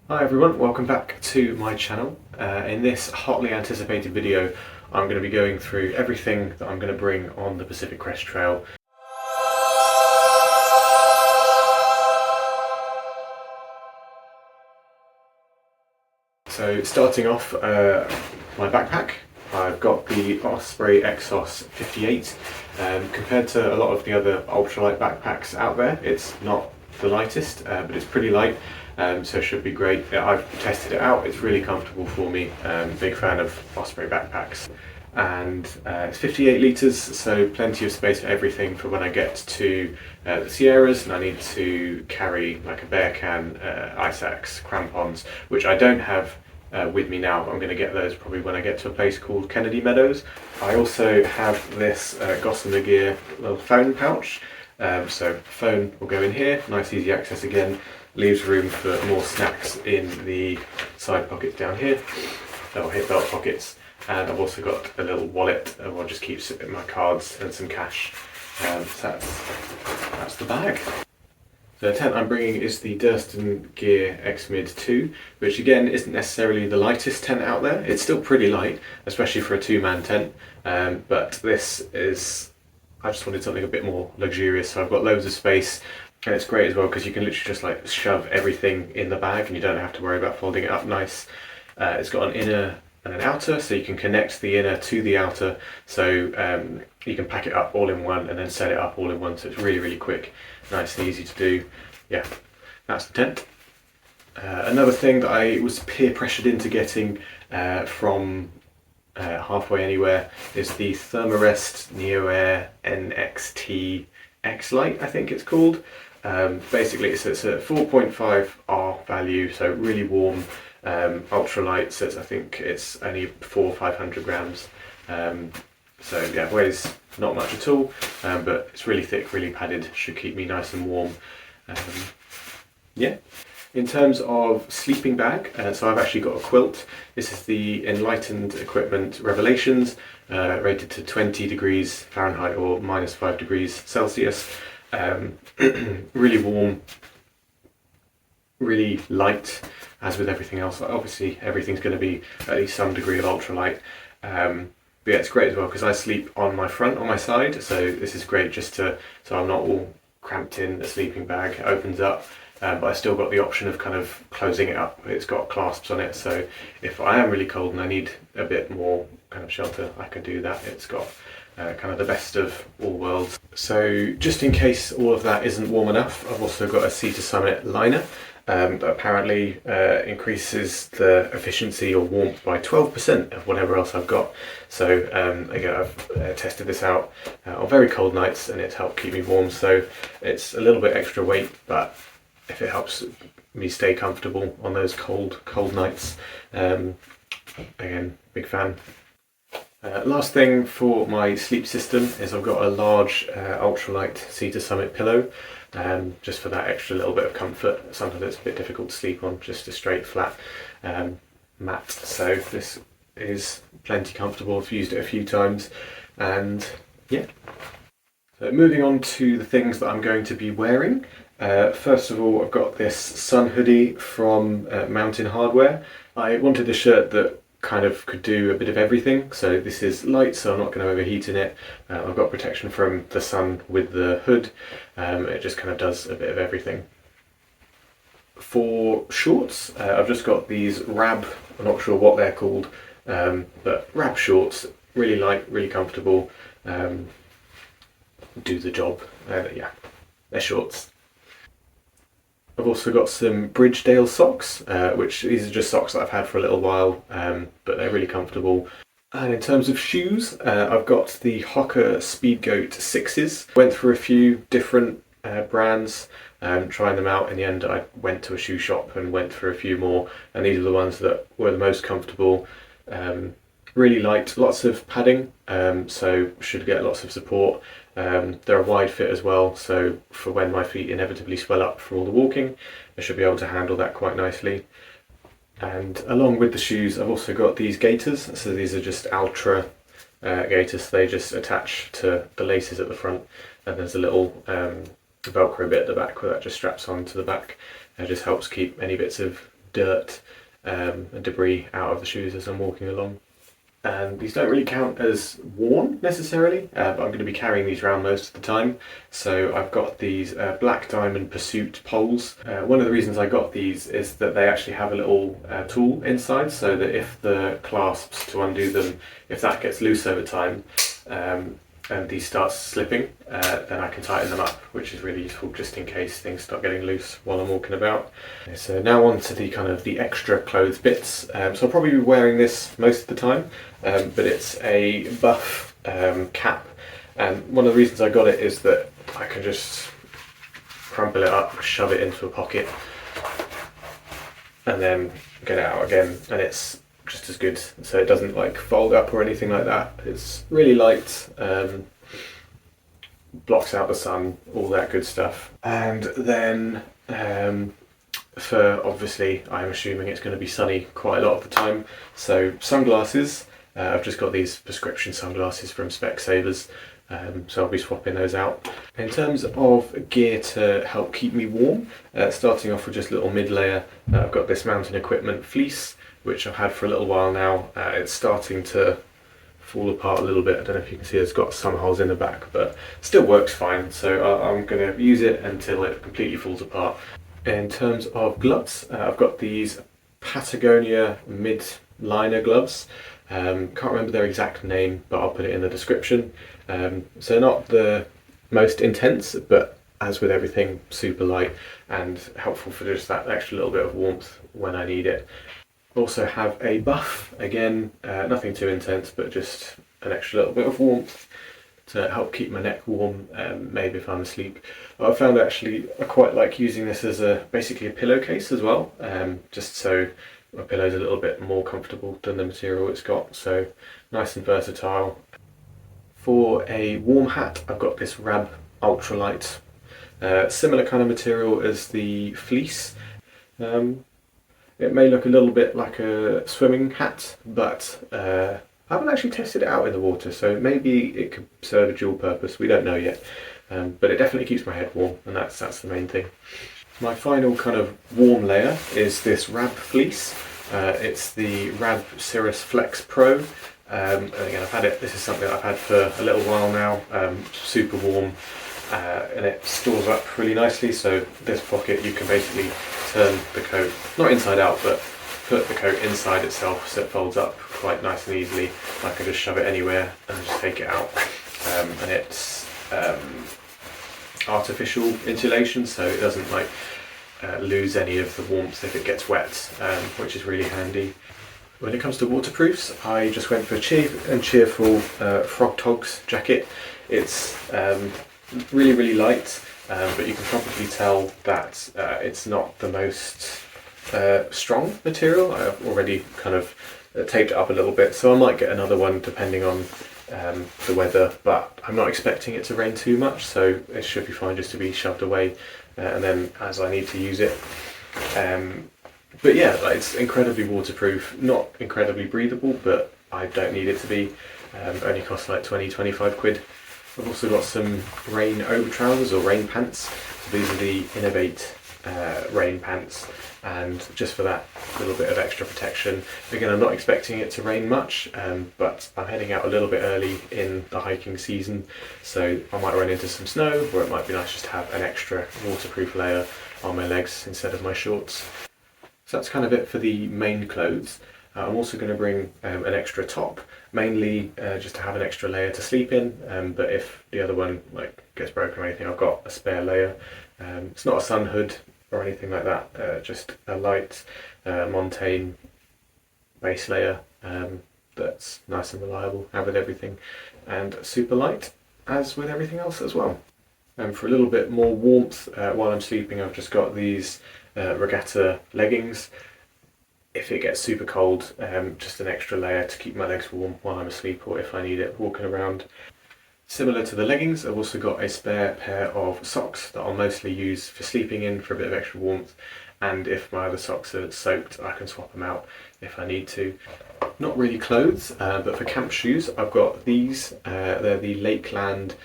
Hi everyone, welcome back to my channel. In this hotly anticipated video, I'm going to be going through everything that I'm going to bring on the Pacific Crest Trail. So starting off, my backpack. I've got the Osprey Exos 58. Compared to a lot of the other ultralight backpacks out there, it's not the lightest, but it's pretty light, so it should be great. I've tested it out, it's really comfortable for me. Big fan of Osprey backpacks. And it's 58 litres, so plenty of space for everything for when I get to the Sierras and I need to carry like a bear can, ice axe, crampons, which I don't have with me now. I'm going to get those probably when I get to a place called Kennedy Meadows. I also have this Gossamer Gear little phone pouch, so phone will go in here, nice easy access again, leaves room for more snacks in the side pockets down here, or hip belt pockets, and I've also got a little wallet where I'll just keep my cards and some cash, so that's the bag. The tent I'm bringing is the Durston Gear X-Mid 2, which again isn't necessarily the lightest tent out there. It's still pretty light, especially for a two-man tent, but this is, I just wanted something a bit more luxurious, so I've got loads of space, and it's great as well because you can literally just like shove everything in the bag and you don't have to worry about folding it up nice. It's got an inner and an outer, so you can connect the inner to the outer, so you can pack it up all in one and then set it up all in one, so it's really quick, nice and easy to do. Yeah, that's the tent. Another thing that I was peer pressured into getting from Halfway Anywhere is the Thermarest Neo Air NXT X-Lite, I think it's called. Basically it's a 4.5 R value, so really warm, ultralight, so I think it's only 400-500 grams. So yeah, weighs not much at all, but it's really thick, really padded, should keep me nice and warm. Yeah. In terms of sleeping bag, so I've actually got a quilt. This is the Enlightened Equipment Revelations, rated to 20 degrees Fahrenheit or -5 degrees Celsius. Really warm, really light, as with everything else. Obviously everything's going to be at least some degree of ultralight. But yeah, it's great as well because I sleep on my front, on my side, so this is great just so I'm not all cramped in a sleeping bag. It opens up, but I still got the option of kind of closing it up. It's got clasps on it, so if I am really cold and I need a bit more kind of shelter, I can do that. It's got kind of the best of all worlds. So just in case all of that isn't warm enough, I've also got a Sea to Summit liner. That apparently increases the efficiency or warmth by 12% of whatever else I've got. So again, I've tested this out on very cold nights and it's helped keep me warm. So it's a little bit extra weight, but if it helps me stay comfortable on those cold nights, again, big fan. Last thing for my sleep system is I've got a large ultralight Sea to Summit pillow, just for that extra little bit of comfort. Sometimes it's a bit difficult to sleep on just a straight flat mat, so this is plenty comfortable. I've used it a few times, and yeah. So moving on to the things that I'm going to be wearing. First of all, I've got this sun hoodie from Mountain Hardware. I wanted a shirt that kind of could do a bit of everything, so this is light, so I'm not going to overheat in it. I've got protection from the sun with the hood. It just kind of does a bit of everything. For shorts, I've just got these Rab, I'm not sure what they're called, but Rab shorts, really light, really comfortable, do the job. Yeah, they're shorts. I've also got some Bridgedale socks, which these are just socks that I've had for a little while, but they're really comfortable. And in terms of shoes, I've got the Hoka Speedgoat 6s. Went through a few different brands, trying them out. In the end, I went to a shoe shop and went through a few more, and these are the ones that were the most comfortable. Really light, lots of padding, so should get lots of support. They're a wide fit as well, so for when my feet inevitably swell up from all the walking, I should be able to handle that quite nicely. And along with the shoes, I've also got these gaiters. So these are just Ultra gaiters. They just attach to the laces at the front, and there's a little Velcro bit at the back where that just straps onto the back. It just helps keep any bits of dirt and debris out of the shoes as I'm walking along. And these don't really count as worn necessarily, but I'm going to be carrying these around most of the time. So I've got these Black Diamond Pursuit poles. One of the reasons I got these is that they actually have a little tool inside, so that if the clasps to undo them, if that gets loose over time, and these start slipping, then I can tighten them up, which is really useful just in case things start getting loose while I'm walking about. So now on to the kind of the extra clothes bits. So I'll probably be wearing this most of the time, but it's a buff cap, and one of the reasons I got it is that I can just crumple it up, shove it into a pocket, and then get it out again, and it's just as good, so it doesn't like fold up or anything like that. It's really light, blocks out the sun, all that good stuff. And then for obviously I'm assuming it's going to be sunny quite a lot of the time, so sunglasses. I've just got these prescription sunglasses from Specsavers, so I'll be swapping those out. In terms of gear to help keep me warm, starting off with just a little mid layer, I've got this mountain equipment fleece, which I've had for a little while now. It's starting to fall apart a little bit. I don't know if you can see it's got some holes in the back, but still works fine. So I'm going to use it until it completely falls apart. In terms of gloves, I've got these Patagonia mid-liner gloves. Can't remember their exact name, but I'll put it in the description. So not the most intense, but as with everything, super light and helpful for just that extra little bit of warmth when I need it. Also have a buff, again, nothing too intense, but just an extra little bit of warmth to help keep my neck warm, maybe if I'm asleep. I found actually I quite like using this as basically a pillowcase as well, just so my pillow's a little bit more comfortable than the material it's got, so nice and versatile. For a warm hat, I've got this Rab Ultralight, similar kind of material as the fleece. It may look a little bit like a swimming hat, but I haven't actually tested it out in the water, so maybe it could serve a dual purpose. We don't know yet, but it definitely keeps my head warm, and that's the main thing. My final kind of warm layer is this Rab fleece. It's the Rab Cirrus Flex Pro. And again, I've had it. This is something I've had for a little while now. Super warm, and it stores up really nicely. So this pocket, you can basically turn the coat, not inside out, but put the coat inside itself so it folds up quite nice and easily. I can just shove it anywhere and just take it out. And it's artificial insulation, so it doesn't like lose any of the warmth if it gets wet, which is really handy. When it comes to waterproofs, I just went for a cheap and cheerful Frog Togs jacket. It's really light, but you can probably tell that it's not the most strong material. I've already kind of taped it up a little bit, so I might get another one depending on the weather, but I'm not expecting it to rain too much, so it should be fine just to be shoved away and then as I need to use it. But yeah, like, it's incredibly waterproof, not incredibly breathable, but I don't need it to be. Only costs like 20-25 quid. I've also got some rain over trousers or rain pants. So these are the Innovate rain pants, and just for that little bit of extra protection. Again, I'm not expecting it to rain much, but I'm heading out a little bit early in the hiking season, so I might run into some snow, or it might be nice just to have an extra waterproof layer on my legs instead of my shorts. So that's kind of it for the main clothes. I'm also going to bring an extra top, mainly just to have an extra layer to sleep in, but if the other one like gets broken or anything, I've got a spare layer. It's not a sun hood or anything like that, just a light Montane base layer that's nice and reliable, as with everything, and super light, as with everything else as well. And for a little bit more warmth while I'm sleeping, I've just got these regatta leggings. If it gets super cold, just an extra layer to keep my legs warm while I'm asleep, or if I need it walking around. Similar to the leggings, I've also got a spare pair of socks that I'll mostly use for sleeping in for a bit of extra warmth, and if my other socks are soaked, I can swap them out if I need to. Not really clothes, but for camp shoes, I've got these. They're the Lakeland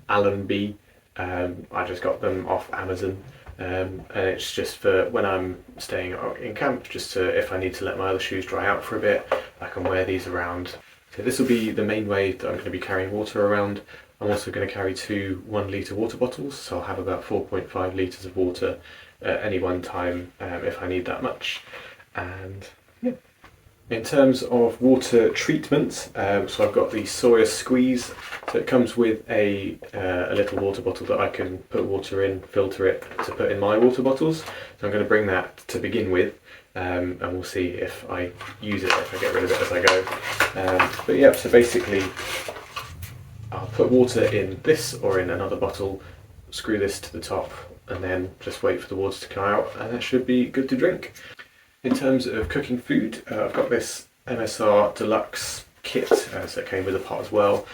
Allenby. I just got them off Amazon. and it's just for when I'm staying in camp, just to, if I need to let my other shoes dry out for a bit, I can wear these around. So this will be the main way that I'm going to be carrying water around. I'm also going to carry two 1 litre water bottles, so I'll have about 4.5 litres of water at any one time if I need that much. And yeah. In terms of water treatment, so I've got the Sawyer Squeeze. So it comes with a little water bottle that I can put water in, filter it to put in my water bottles. So I'm going to bring that to begin with, and we'll see if I use it, if I get rid of it as I go. But yeah, so basically I'll put water in this or in another bottle, screw this to the top, and then just wait for the water to come out, and that should be good to drink. In terms of cooking food, I've got this MSR Deluxe kit, so it came with a pot as well.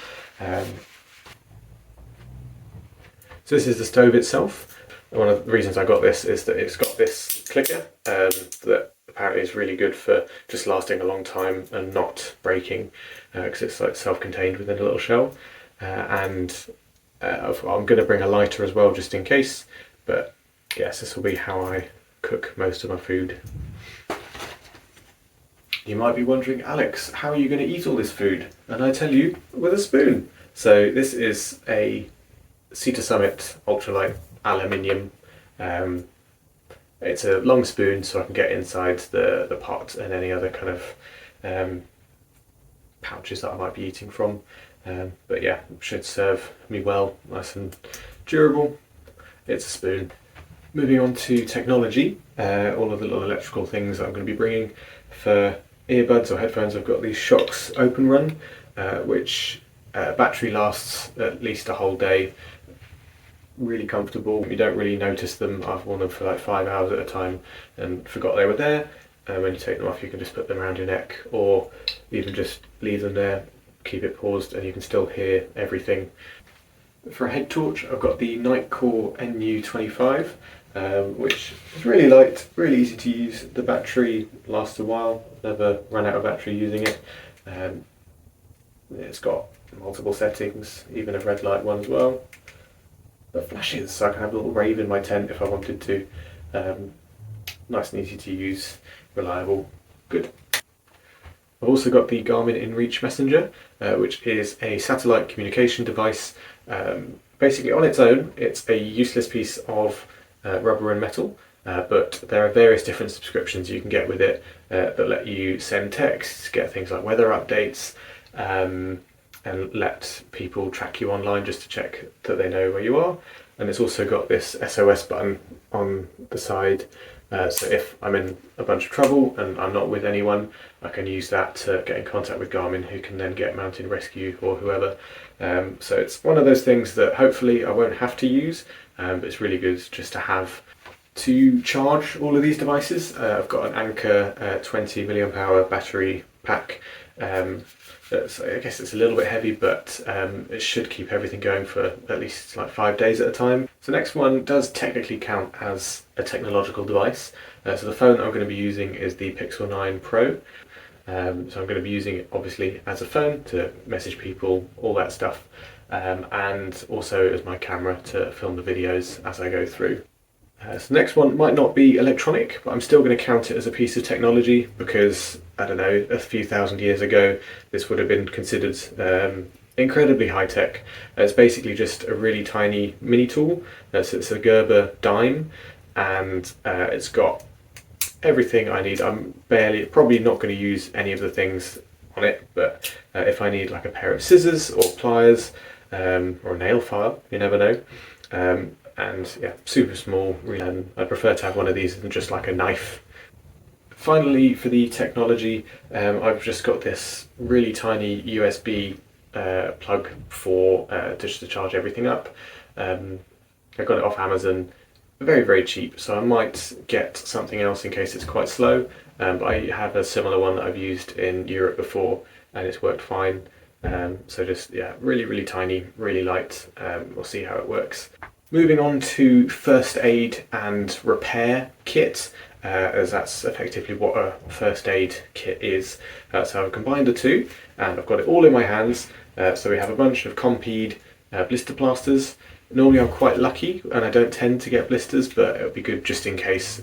So this is the stove itself. One of the reasons I got this is that it's got this clicker that apparently is really good for just lasting a long time and not breaking, because it's like self-contained within a little shell. I'm going to bring a lighter as well just in case, but yes, this will be how I cook most of my food. You might be wondering, Alex, how are you going to eat all this food? And I tell you, with a spoon. So this is a Cedar Summit ultralight aluminium. It's a long spoon, so I can get inside the pot and any other kind of pouches that I might be eating from. But yeah, it should serve me well, nice and durable. It's a spoon. Moving on to technology, all of the little electrical things that I'm going to be bringing. For earbuds or headphones, I've got these Shocks Open Run, which battery lasts at least a whole day. Really comfortable, you don't really notice them. I've worn them for like 5 hours at a time and forgot they were there. When you take them off, you can just put them around your neck, or even just leave them there, keep it paused, and you can still hear everything. For a head torch, I've got the Nightcore NU25, which is really light, really easy to use. The battery lasts a while, never run out of battery using it. It's got multiple settings, even a red light one as well. But flashes, so I can have a little rave in my tent if I wanted to. Nice and easy to use, reliable, good. I've also got the Garmin InReach Messenger, which is a satellite communication device. Basically on its own, it's a useless piece of rubber and metal, but there are various different subscriptions you can get with it that let you send texts, get things like weather updates, and let people track you online just to check that they know where you are. And it's also got this SOS button on the side, so if I'm in a bunch of trouble and I'm not with anyone, I can use that to get in contact with Garmin, who can then get mountain rescue or whoever. So it's one of those things that hopefully I won't have to use, but it's really good just to have. To charge all of these devices, I've got an Anker 20 milliamp hour battery pack. I guess it's a little bit heavy, but it should keep everything going for at least like 5 days at a time. So the next one does technically count as a technological device. So the phone I'm going to be using is the Pixel 9 Pro. So I'm going to be using it obviously as a phone to message people, all that stuff, and also as my camera to film the videos as I go through. So the next one might not be electronic, but I'm still going to count it as a piece of technology because, I don't know, a few thousand years ago this would have been considered incredibly high-tech. It's basically just a really tiny mini tool. So it's a Gerber dime, and it's got everything I need. I'm probably not going to use any of the things on it, but if I need like a pair of scissors or pliers or a nail file, you never know. And yeah, super small, really. I prefer to have one of these than just like a knife. Finally, for the technology, I've just got this really tiny USB plug for just to charge everything up. I got it off Amazon, very, very cheap, so I might get something else in case it's quite slow. But I have a similar one that I've used in Europe before, and it's worked fine. So just, yeah, really, really tiny, really light. We'll see how it works. Moving on to first aid and repair kit, as that's effectively what a first aid kit is. So I've combined the two, and I've got it all in my hands. So we have a bunch of Compeed blister plasters, Normally I'm quite lucky and I don't tend to get blisters, but it would be good just in case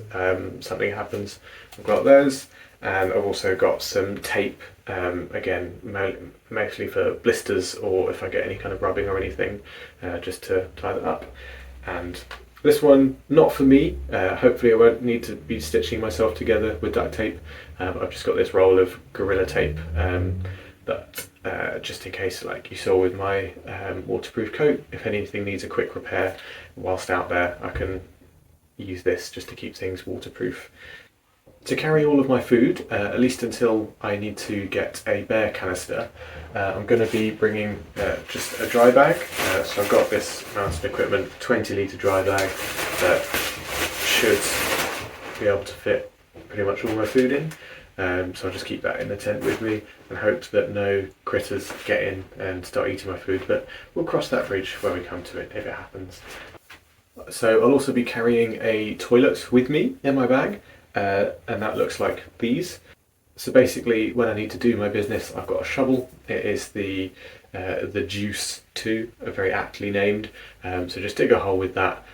something happens. I've got those, and I've also got some tape, again, mostly for blisters or if I get any kind of rubbing or anything, just to tie that up. And this one, not for me. Hopefully I won't need to be stitching myself together with duct tape. I've just got this roll of Gorilla Tape that just in case, like you saw with my waterproof coat, if anything needs a quick repair whilst out there, I can use this just to keep things waterproof. To carry all of my food, at least until I need to get a bear canister, I'm going to be bringing just a dry bag. So I've got this mounted equipment, 20-litre dry bag that should be able to fit pretty much all my food in. So I'll just keep that in the tent with me and hope that no critters get in and start eating my food, but we'll cross that bridge when we come to it if it happens. So I'll also be carrying a toilet with me in my bag. And that looks like these. So basically, when I need to do my business, I've got a shovel. It is the Juice 2, very aptly named. So just dig a hole with that,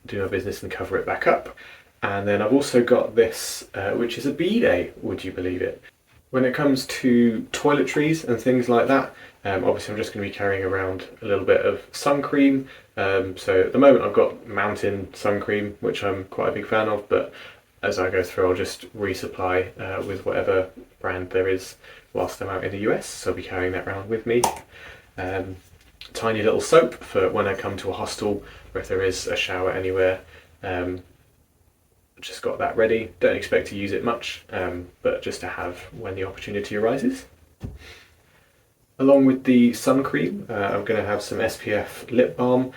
do my business and cover it back up. And then I've also got this, which is a bidet, would you believe it? When it comes to toiletries and things like that, obviously I'm just going to be carrying around a little bit of sun cream. So at the moment I've got Mountain sun cream, which I'm quite a big fan of, but as I go through, I'll just resupply with whatever brand there is whilst I'm out in the US, so I'll be carrying that around with me. Tiny little soap for when I come to a hostel, or if there is a shower anywhere. Just got that ready. Don't expect to use it much, but just to have when the opportunity arises. Along with the sun cream, I'm going to have some SPF lip balm,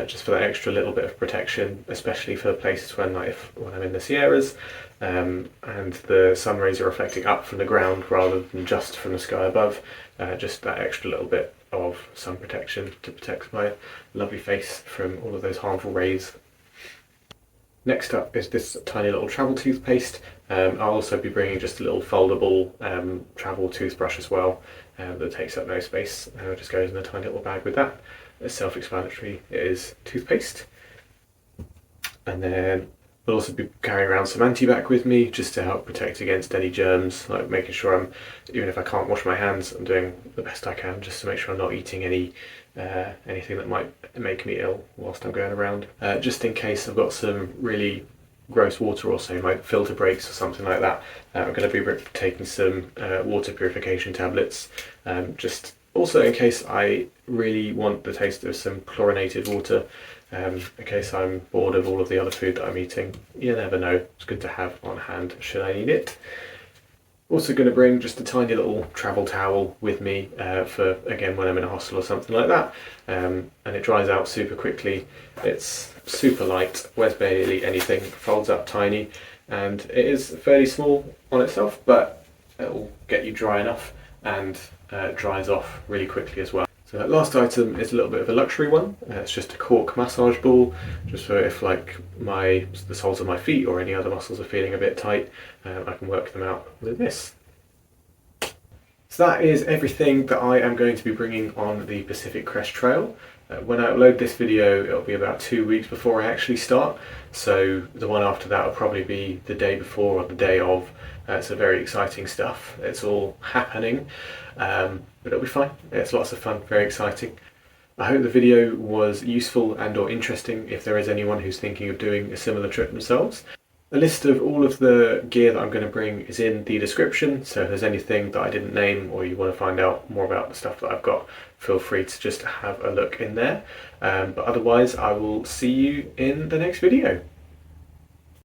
just for that extra little bit of protection, especially for places when I'm in the Sierras, and the sun rays are reflecting up from the ground rather than just from the sky above. Just that extra little bit of sun protection to protect my lovely face from all of those harmful rays. Next up is this tiny little travel toothpaste. I'll also be bringing just a little foldable travel toothbrush as well, that takes up no space. It just goes in a tiny little bag with that. It's self-explanatory, it is toothpaste. And then I'll also be carrying around some antibac with me just to help protect against any germs, like making sure even if I can't wash my hands, I'm doing the best I can just to make sure I'm not eating anything that might make me ill whilst I'm going around. Just in case I've got some really gross water, or say my filter breaks or something like that, I'm going to be taking some water purification tablets, just also in case I really want the taste of some chlorinated water, in case I'm bored of all of the other food that I'm eating. You never know, it's good to have on hand should I need it. Also going to bring just a tiny little travel towel with me for, again, when I'm in a hostel or something like that, and it dries out super quickly. It's super light, weighs barely anything, folds up tiny, and it is fairly small on itself, but it will get you dry enough and dries off really quickly as well. So that last item is a little bit of a luxury one. It's just a cork massage ball, just so if like the soles of my feet or any other muscles are feeling a bit tight, I can work them out with this. So that is everything that I am going to be bringing on the Pacific Crest Trail. When I upload this video, it'll be about 2 weeks before I actually start, so the one after that will probably be the day before or the day of. So very exciting stuff. It's all happening, but it'll be fine. It's lots of fun, very exciting. I hope the video was useful and or interesting if there is anyone who's thinking of doing a similar trip themselves. A list of all of the gear that I'm going to bring is in the description, so if there's anything that I didn't name or you want to find out more about the stuff that I've got, feel free to just have a look in there. But otherwise, I will see you in the next video.